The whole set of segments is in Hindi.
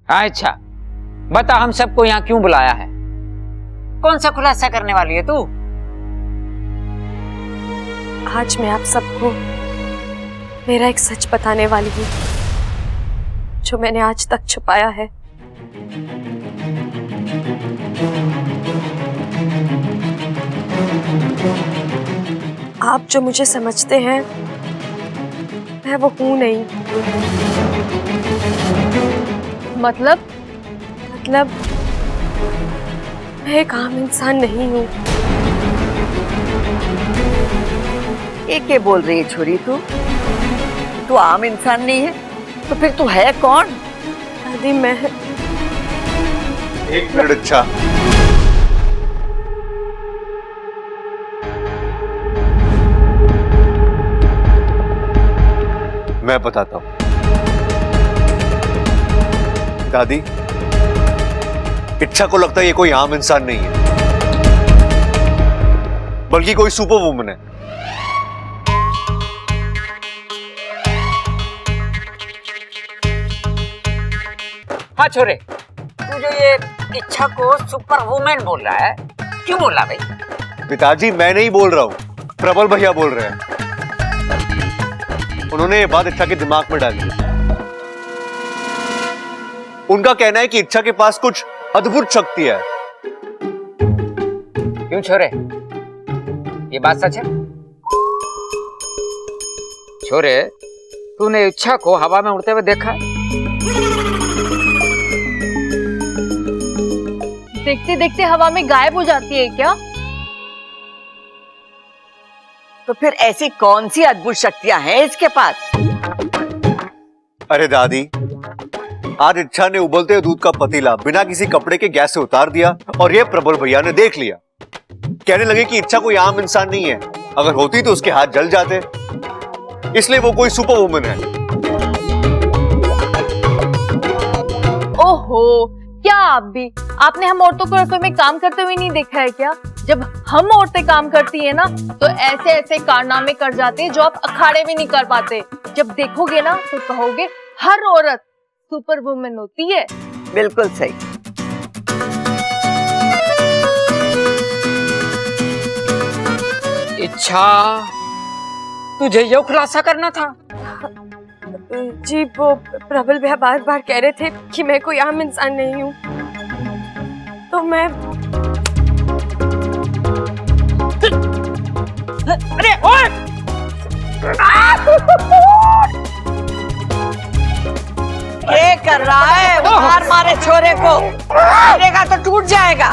अच्छा बता, हम सबको यहाँ क्यों बुलाया है? कौन सा खुलासा करने वाली है तू? आज मैं आप सबको मेरा एक सच बताने वाली हूँ जो मैंने आज तक छुपाया है। आप जो मुझे समझते हैं मैं वो हूं नहीं। मतलब मैं एक आम इंसान नहीं हूँ। ये बोल रही है छोरी? तू आम इंसान नहीं है तो फिर तू है कौन? दादी मैं... एक मिनट। अच्छा मैं बताता हूं। दादी, इच्छा को लगता है ये कोई आम इंसान नहीं है, बल्कि कोई सुपर वुमन है। हाँ छोरे, तू जो ये इच्छा को सुपर वुमेन बोल रहा है, क्यों बोल रहा भाई? पिताजी मैं नहीं बोल रहा हूं, प्रबल भैया बोल रहे हैं। उन्होंने ये बात इच्छा के दिमाग में डाली। उनका कहना है कि इच्छा के पास कुछ अद्भुत शक्ति है। क्यों छोरे, ये बात सच है? छोरे, तूने इच्छा को हवा में उड़ते हुए देखा है? देखते देखते हवा में गायब हो जाती है क्या? तो फिर ऐसी कौन सी अद्भुत शक्तियां हैं इसके पास? अरे दादी, आज इच्छा ने उबलते हुए दूध का पतीला बिना किसी कपड़े के गैस से उतार दिया और ये प्रबल भैया ने देख लिया। कहने लगे कि इच्छा कोई आम इंसान नहीं है, अगर होती तो उसके हाथ जल जाते, इसलिए वो कोई सुपर वुमन है। ओहो, क्या आप भी? आपने हम औरतों को रसोई में काम करते हुए नहीं देखा है क्या? जब हम औरतें काम करती है ना तो ऐसे ऐसे कारनामे कर जाते हैं जो आप अखाड़े में नहीं कर पाते। जब देखोगे ना तो कहोगे हर औरत सुपर वुमन होती है। बिल्कुल सही। इच्छा, तुझे ये खुलासा करना था? जी वो प्रबल भैया बार बार कह रहे थे कि मैं कोई आम इंसान नहीं हूँ, तो मैं... अरे ओए! ये कर रहा है? मार मारे छोरे को, गिरेगा तो टूट जाएगा।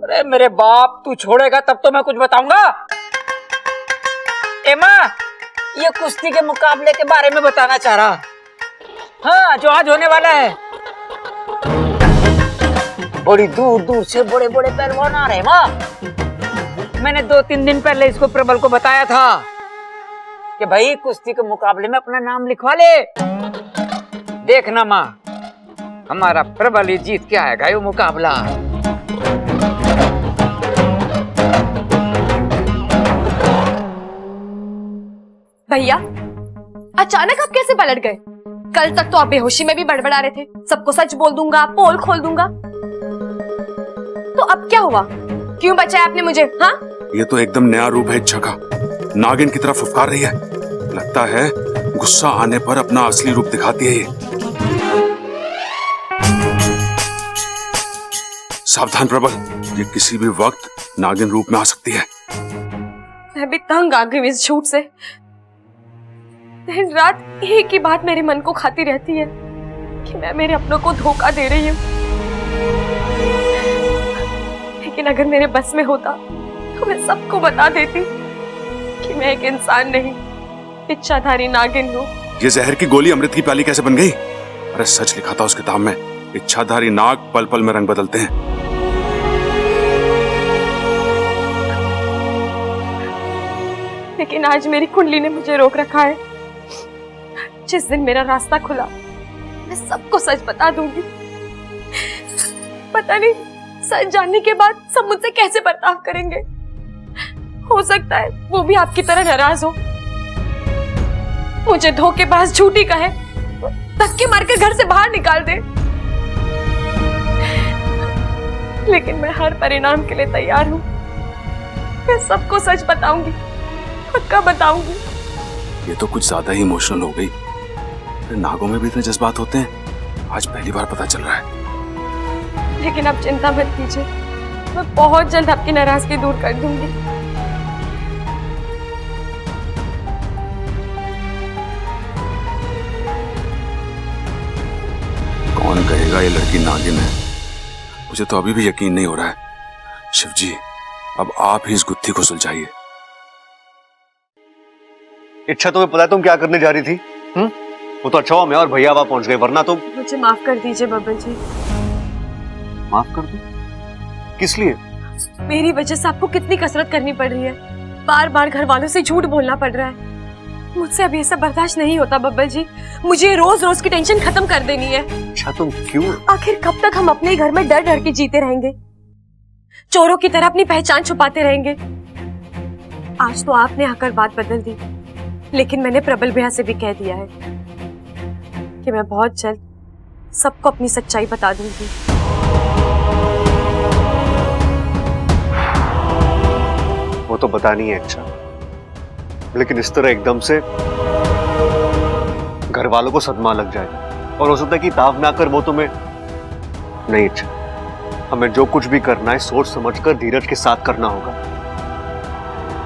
अरे मेरे बाप, तू छोड़ेगा तब तो मैं कुछ बताऊंगा। एमा, ये कुश्ती के मुकाबले के बारे में बताना चाह रहा। हाँ, जो आज होने वाला है। बड़ी दूर दूर से बड़े बड़े पहलवान आ रहे हैं माँ। मैंने 2-3 दिन पहले इसको प्रबल को बताया था कि भाई कुश्ती के मुकाबले में अपना नाम लिखवा ले। देखना माँ, हमारा प्रबल ही जीत के आएगा ये मुकाबला। भैया अचानक आप कैसे पलट गए? कल तक तो आप बेहोशी में भी बड़बड़ा रहे थे, सबको सच बोल दूंगा, पोल खोल दूंगा। तो अब क्या हुआ? क्यों बचाया आपने मुझे? हाँ, ये तो एकदम नया रूप है इच्छा का। नागिन की तरफ फुफकार रही है। लगता है गुस्सा आने पर अपना असली रूप दिखाती है ये। सावधान प्रबल, ये किसी भी वक्त नागिन रूप में आ सकती है। मैं भी तंग आ गई इस झूठ से। दिन रात एक ही बात मेरे मन को खाती रहती है कि मैं मेरे अपनों को धोखा दे रही हूँ। लेकिन अगर मेरे बस में होता तो मैं सबको बता देती कि मैं एक इंसान नहीं, इच्छाधारी नागिन हूँ। ये जहर की गोली अमृत की प्याली कैसे बन गई? अरे सच लिखा था उस किताब में, इच्छाधारी नाग पल पल में रंग बदलते हैं। लेकिन आज मेरी कुंडली ने मुझे रोक रखा है। जिस दिन मेरा रास्ता खुला मैं सबको सच बता दूंगी। पता नहीं सच जानने के बाद सब मुझसे कैसे बर्ताव करेंगे। हो सकता है वो भी आपकी तरह नाराज हो, मुझे धोखेबाज झूठी कहे, धक्के मारकर घर से बाहर निकाल दे, लेकिन मैं हर परिणाम के लिए तैयार हूँ। मैं सबको सच बताऊंगी, पक्का बताऊंगी। ये तो कुछ ज्यादा ही इमोशनल हो गई। अरे नागों में भी इतने जज्बात होते हैं, आज पहली बार पता चल रहा है। लेकिन आप चिंता मत कीजिए, मैं बहुत जल्द आपकी नाराजगी दूर कर दूंगी। कौन कहेगा ये लड़की नागिन है? मुझे तो अभी भी यकीन नहीं हो रहा है। शिवजी, अब आप ही इस गुत्थी को सुलझाइए। इच्छा, तुम्हें पता है तुम क्या करने जा रही थी? वो तो अच्छा हुआ मैं और भैया वहां पहुंच गए, वरना तुम। मुझे माफ कर दीजिए बब्बन जी। माफ कर दो? किस लिए? मेरी वजह से आपको कितनी कसरत करनी पड़ रही है, बार बार घर वालों से झूठ बोलना पड़ रहा है। मुझसे अब ये सब बर्दाश्त नहीं होता बब्बल जी। मुझे रोज रोज की टेंशन खत्म कर देनी है। अच्छा, तुम क्यों? आखिर कब तक हम अपने घर में डर डर के जीते रहेंगे, चोरों की तरह अपनी पहचान छुपाते रहेंगे? आज तो आपने आकर बात बदल दी, लेकिन मैंने प्रबल भैया से भी कह दिया है कि मैं बहुत जल्द सबको अपनी सच्चाई बता दूंगी। वो तो बतानी है अच्छा, लेकिन इस तरह एकदम से घर वालों को सदमा लग जाएगा और हो सकता है कि ताव ना कर वो तुम्हें। नहीं अच्छा, हमें जो कुछ भी करना है सोच समझकर धीरज के साथ करना होगा।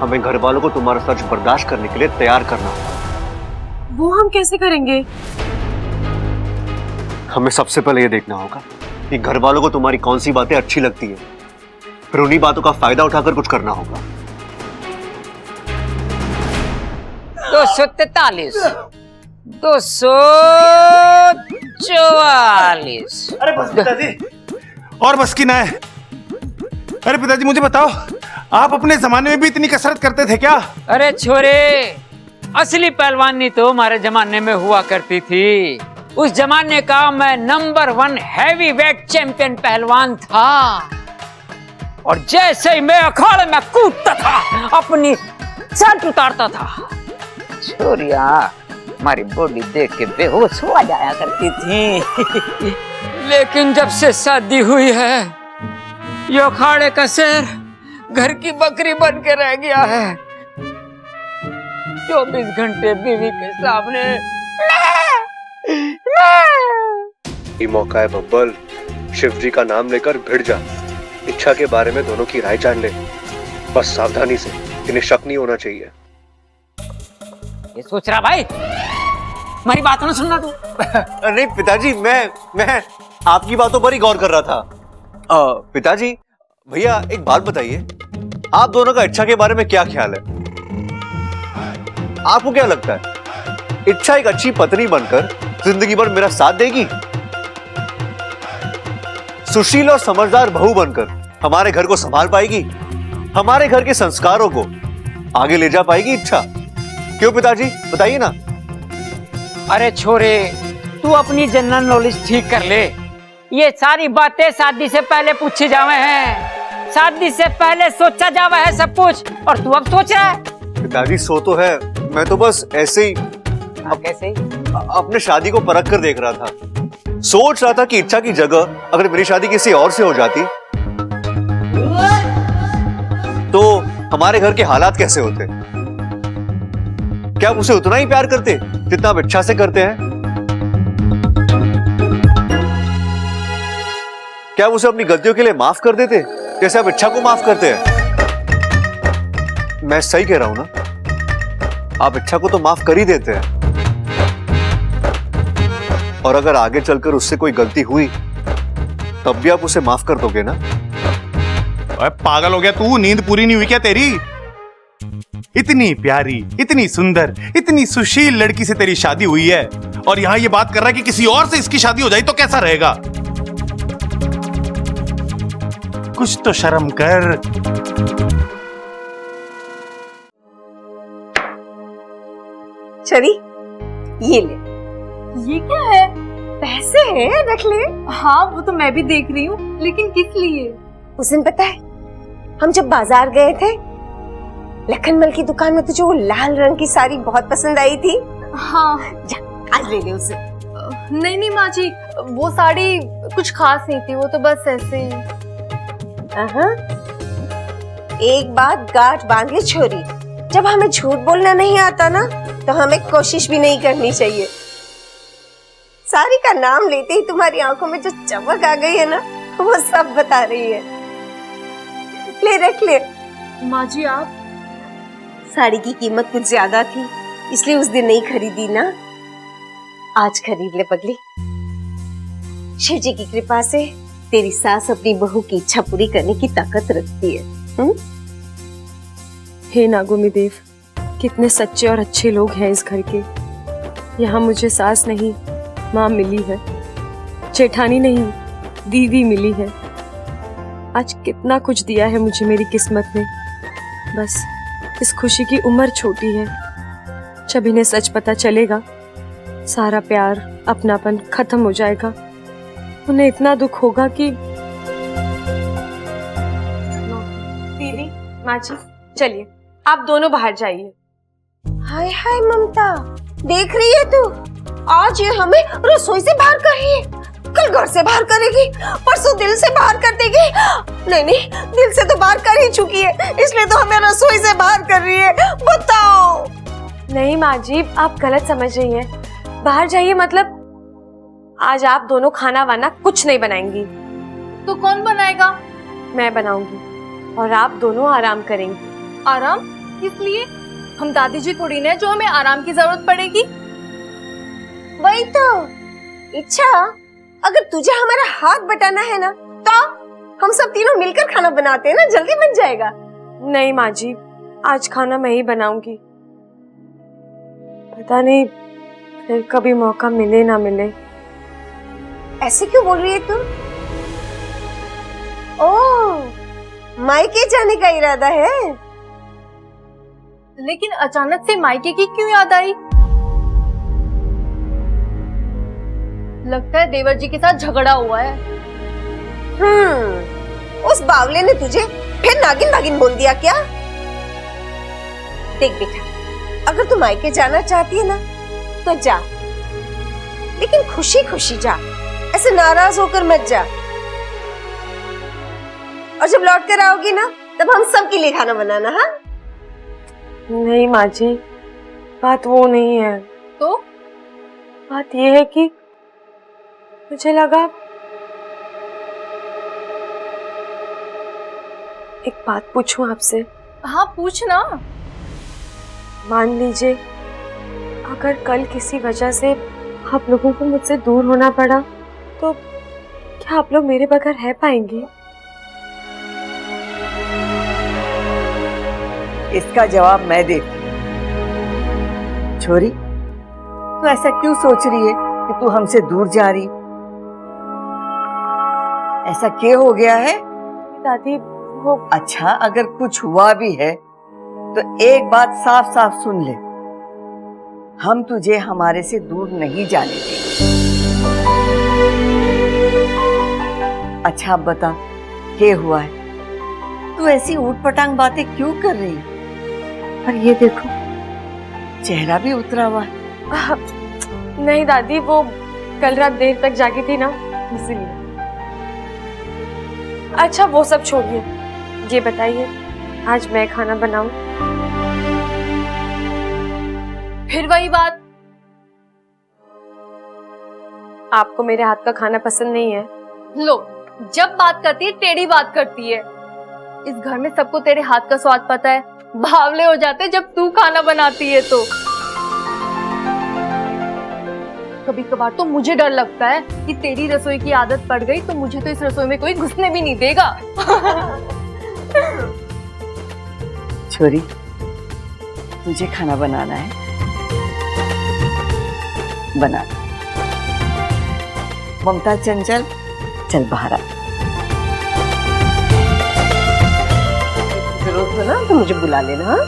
हमें घर वालों को तुम्हारा सच बर्दाश्त करने के लिए तैयार करना होगा। वो हम कैसे करेंगे? हमें सबसे पहले ये देखना होगा कि घर वालों को तुम्हारी कौन सी बातें अच्छी लगती है, फिर उन्हीं बातों का फायदा उठाकर कुछ करना होगा। 243, 244। अरे बस पिताजी, और बस की ना है। अरे पिताजी मुझे बताओ, आप अपने जमाने में भी इतनी कसरत करते थे क्या? अरे छोरे, असली पहलवानी तो हमारे जमाने में हुआ करती थी। उस जमाने का मैं नंबर 1 हैवी वेट चैंपियन पहलवान था, और जैसे ही मैं अखाड़े में कूदता था अपनी शर्ट उतारता था, छोरिया हमारी बॉडी देख के बेहोश हो जाया करती थी। लेकिन जब से शादी हुई है, ये अखाड़े का शेर घर की बकरी बन के रह गया है। 24 घंटे बीवी के सामने। ये मौका है बब्बल, शिव जी का नाम लेकर भिड़ जा। इच्छा के बारे में दोनों की राय जान ले, बस सावधानी से, इन्हें शक नहीं होना चाहिए। ये सोच रहा भाई, हमारी बात ना सुनना तू। नहीं पिताजी, मैं आपकी बातों पर ही गौर कर रहा था। पिताजी, भैया एक बात बताइए, आप दोनों का इच्छा के बारे में क्या ख्याल है? आपको क्या लगता है, इच्छा एक अच्छी पत्नी बनकर जिंदगी भर मेरा साथ देगी? सुशील और समझदार बहू बनकर हमारे घर को संभाल पाएगी? हमारे घर के संस्कारों को आगे ले जा पाएगी इच्छा? क्यों पिताजी, बताइए ना। अरे छोरे, तू अपनी जनरल नॉलेज ठीक कर ले। ये सारी बातें शादी से पहले पूछी जावे हैं, शादी से पहले सोचा जावा है सब कुछ, और तू अब सोच रहा है। पिताजी सो तो है, मैं तो बस ऐसे ही कैसे अपने शादी को परख कर देख रहा था। सोच रहा था कि इच्छा की जगह अगर मेरी शादी किसी और से हो जाती तो हमारे घर के हालात कैसे होते? क्या उसे उतना ही प्यार करते जितना आप इच्छा से करते हैं? क्या उसे अपनी गलतियों के लिए माफ कर देते जैसे आप इच्छा को माफ करते हैं? मैं सही कह रहा हूं ना? आप इच्छा को तो माफ कर ही देते हैं, और अगर आगे चलकर उससे कोई गलती हुई तब भी आप उसे माफ कर दोगे ना? अरे पागल हो गया तू, नींद पूरी नहीं हुई क्या तेरी? इतनी प्यारी, इतनी सुंदर, इतनी सुशील लड़की से तेरी शादी हुई है, और यहां ये बात कर रहा है कि किसी और से इसकी शादी हो जाए तो कैसा रहेगा? कुछ तो शर्म कर। चली, ये ले। ये क्या है? पैसे हैं, रख ले। हाँ वो तो मैं भी देख रही हूँ, लेकिन किस लिए? उस दिन पता है, हम जब बाजार गए थे, लखनमल की दुकान में तुझे वो लाल रंग की साड़ी बहुत पसंद आई थी। हाँ जा, आज ले ले उसे। नहीं नहीं माँ जी, वो साड़ी कुछ खास नहीं थी, वो तो बस ऐसे ही। हाँ, एक बात गांठ बांधे छोरी, जब हमें झूठ बोलना नहीं आता ना तो हमें कोशिश भी नहीं करनी चाहिए। सारी का नाम लेते ही तुम्हारी आंखों में जो चमक आ गई है ना, वो सब बता रही है। ले रख ले। माँ जी आप? साड़ी की कीमत कुछ ज्यादा थी, इसलिए उस दिन नहीं खरीदी ना, आज खरीद ले पगली। शिव जी की कृपा से तेरी सास अपनी बहू की इच्छा पूरी करने की ताकत रखती है। हे नागोमी देव, कितने सच्चे और अच्छे लोग हैं इस घर के। यहाँ मुझे सास नहीं माँ मिली है, जेठानी नहीं दीदी मिली है। आज कितना कुछ दिया है मुझे मेरी किस्मत ने। बस इस खुशी की उम्र छोटी है, जब इन्हें सच पता चलेगा सारा प्यार अपनापन खत्म हो जाएगा। उन्हें इतना दुख होगा कि दीदी, माँ जी, चलिए आप दोनों बाहर जाइए। हाय हाय ममता, देख रही है तू, आज ये हमें रसोई से बाहर कर रही है, कल घर से बाहर करेगी, परसों दिल से बाहर कर देगी। नहीं नहीं, दिल से तो बाहर कर ही चुकी है, इसलिए तो हमें रसोई से बाहर कर रही है। बताओ। नहीं माँ जी, आप गलत समझ रही हैं। बाहर जाइए मतलब आज आप दोनों खाना वाना कुछ नहीं बनाएंगी। तो कौन बनाएगा? मैं बनाऊंगी और आप दोनों आराम करेंगी। आराम? किस लिए? हम दादी जी थोड़ी ना है जो हमें आराम की जरूरत पड़ेगी। वही तो इच्छा, अगर तुझे हमारा हाथ बटाना है ना तो हम सब तीनों मिलकर खाना बनाते हैं ना, जल्दी बन जाएगा। नहीं माँ जी, आज खाना मैं ही बनाऊंगी। पता नहीं फिर कभी मौका मिले ना मिले। ऐसे क्यों बोल रही है तू? ओह, मायके जाने का इरादा है? लेकिन अचानक से मायके की क्यों याद आई? लगता है देवर जी के साथ झगड़ा हुआ है। उस बावले ने तुझे फिर नागिन नागिन बोल दिया क्या? देख बेटा, अगर तू मायके जाना चाहती है ना तो जा, लेकिन खुशी खुशी जा, ऐसे नाराज होकर मत जा। और जब लौट कर आओगी ना तब हम सब के लिए खाना बनाना। हाँ? नहीं माँ जी, बात वो नहीं है। तो बात ये है कि मुझे लगा एक बात पूछूं आपसे। हाँ पूछना। मान लीजिए अगर कल किसी वजह से आप लोगों को मुझसे दूर होना पड़ा तो क्या आप लोग मेरे बगैर रह पाएंगे? इसका जवाब मैं देती हूँ। छोरी, तू ऐसा क्यों सोच रही है कि तू हमसे दूर जा रही? ऐसा क्या हो गया है? दादी वो अच्छा, अगर कुछ हुआ भी है तो एक बात साफ साफ सुन ले, हम तुझे हमारे से दूर नहीं जाने देंगे। अच्छा अब बता, क्या हुआ है? तू ऐसी ऊटपटांग बातें क्यों कर रही है? और ये देखो, चेहरा भी उतरा हुआ है। नहीं दादी, वो कल रात देर तक जागी थी ना, इसलिए। अच्छा वो सब छोड़िए, ये बताइए आज मैं खाना बनाऊं? फिर वही बात। आपको मेरे हाथ का खाना पसंद नहीं है? लो, जब बात करती है टेढ़ी बात करती है। इस घर में सबको तेरे हाथ का स्वाद पता है, बावले हो जाते जब तू खाना बनाती है तो। कभी कभार तो मुझे डर लगता है कि तेरी रसोई की आदत पड़ गई तो मुझे तो इस रसोई में कोई घुसने भी नहीं देगा। छोरी, तुझे खाना बनाना है, बना। ममता चंचल, चल बाहर आ। जरूरत हो ना तो मुझे बुला लेना। हाँ?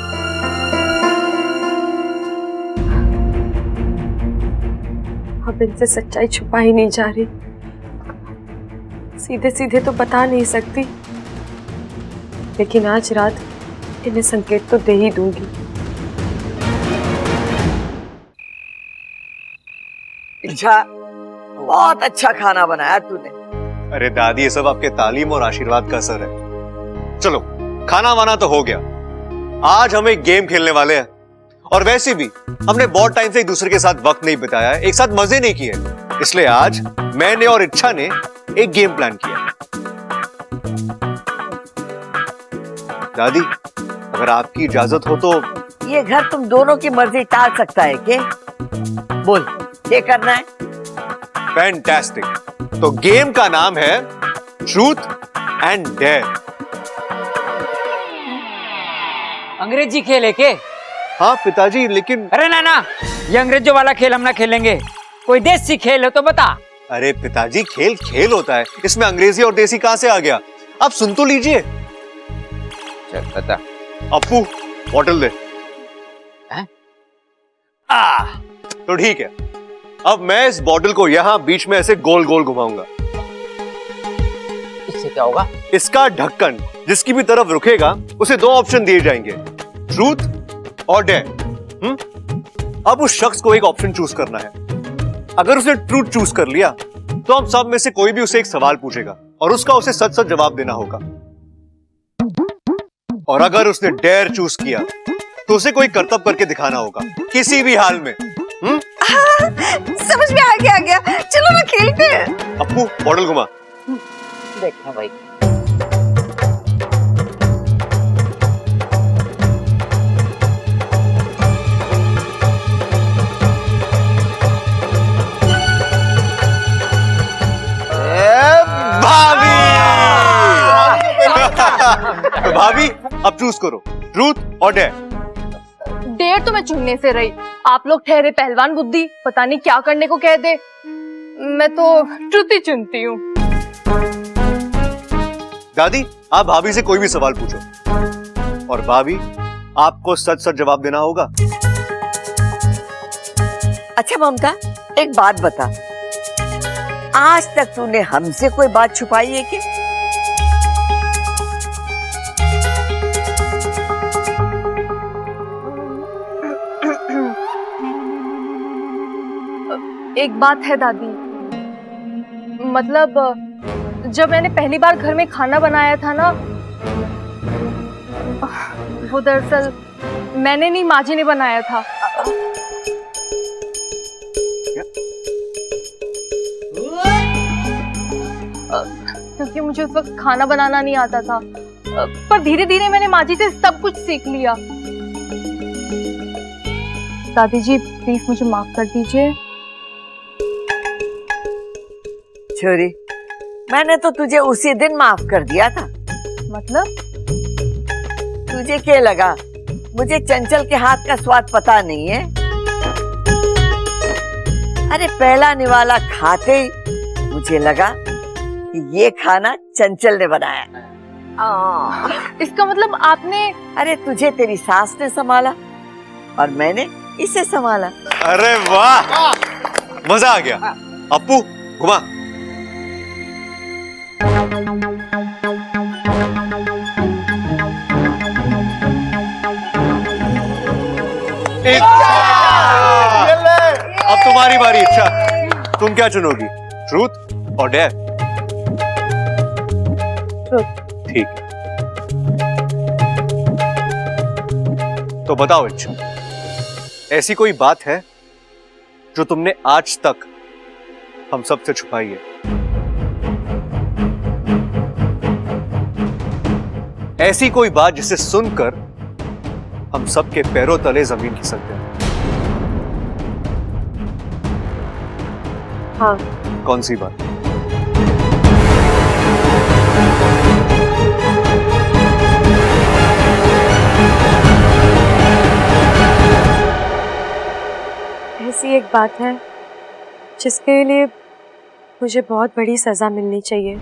अब इनसे सच्चाई छुपा ही नहीं जा रही, सीधे सीधे तो बता नहीं सकती, लेकिन आज रात इन्हें संकेत तो दे ही दूंगी। इच्छा, बहुत अच्छा खाना बनाया तूने। अरे दादी, ये सब आपके तालीम और आशीर्वाद का असर है। चलो, खाना वाना तो हो गया, आज हम एक गेम खेलने वाले हैं। और वैसे भी हमने बहुत टाइम से एक दूसरे के साथ वक्त नहीं बिताया है, एक साथ मजे नहीं किए, इसलिए आज मैंने और इच्छा ने एक गेम प्लान किया। दादी, अगर आपकी इजाजत हो तो। ये घर तुम दोनों की मर्जी टाल सकता है क्या? बोल, क्या करना है? फैंटास्टिक। तो गेम का नाम है ट्रूथ एंड डेयर। अंग्रेजी खेल है के? हाँ पिताजी, लेकिन अरे ना ना, ये अंग्रेजों वाला खेल हम ना खेलेंगे, कोई देसी खेल हो तो बता। अरे पिताजी, खेल खेल होता है, इसमें अंग्रेजी और देसी कहां से आ गया? आप सुन तो लीजिए। चल बता। अप्पू, बॉटल दे। हैं? तो ठीक है, अब मैं इस बॉटल को यहां बीच में ऐसे गोल गोल घुमाऊंगा। इससे क्या होगा? इसका ढक्कन जिसकी भी तरफ रुकेगा उसे दो ऑप्शन दिए जाएंगे, ट्रूथ और डेयर। अब उस शख्स को एक ऑप्शन चूज करना है। अगर उसने ट्रूथ चूज कर लिया तो हम सब में से कोई भी उसे एक सवाल पूछेगा और उसका उसे सच सच जवाब देना होगा। और अगर उसने डेयर चूज किया तो उसे कोई करतब करके दिखाना होगा, किसी भी हाल में। समझ में आ गया। चलो ना खेलते हैं। अप्पू, बॉटल घुमा। देखना भाई। भाभी, अब चूज करो, ट्रूथ और डेयर। डेयर तो मैं चुनने से रही, आप लोग ठहरे पहलवान बुद्धि, पता नहीं क्या करने को कह दे। मैं तो ट्रूथ ही चुनती हूँ। दादी, आप भाभी से कोई भी सवाल पूछो और भाभी आपको सच सच जवाब देना होगा। अच्छा ममता, एक बात बता, आज तक तूने हमसे कोई बात छुपाई है क्या? एक बात है दादी, मतलब जब मैंने पहली बार घर में खाना बनाया था ना, वो दरअसल मैंने नहीं, माँ जी ने बनाया था। क्योंकि मुझे उस वक्त खाना बनाना नहीं आता था, पर धीरे धीरे मैंने माँ जी से सब कुछ सीख लिया। दादी जी प्लीज मुझे माफ कर दीजिए। छोरी, मैंने तो तुझे उसी दिन माफ कर दिया था। मतलब? तुझे क्या लगा मुझे चंचल के हाथ का स्वाद पता नहीं है? अरे पहला निवाला खाते ही मुझे लगा कि ये खाना चंचल ने बनाया। इसका मतलब आपने? अरे तुझे तेरी सास ने संभाला और मैंने इसे संभाला। अरे वाह, मजा आ गया। अप्पू, घुमा। अब तुम्हारी बारी इच्छा, तुम क्या चुनोगी, ट्रूथ और डेयर? ट्रूथ। ठीक है, तो बताओ इच्छा, ऐसी कोई बात है जो तुमने आज तक हम सबसे छुपाई है? ऐसी कोई बात जिसे सुनकर हम सबके पैरों तले जमीन खिसक जाए? हाँ। कौन सी बात? ऐसी एक बात है जिसके लिए मुझे बहुत बड़ी सजा मिलनी चाहिए।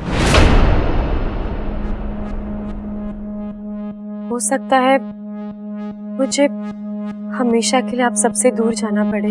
हो सकता है मुझे हमेशा के लिए आप सबसे दूर जाना पड़े।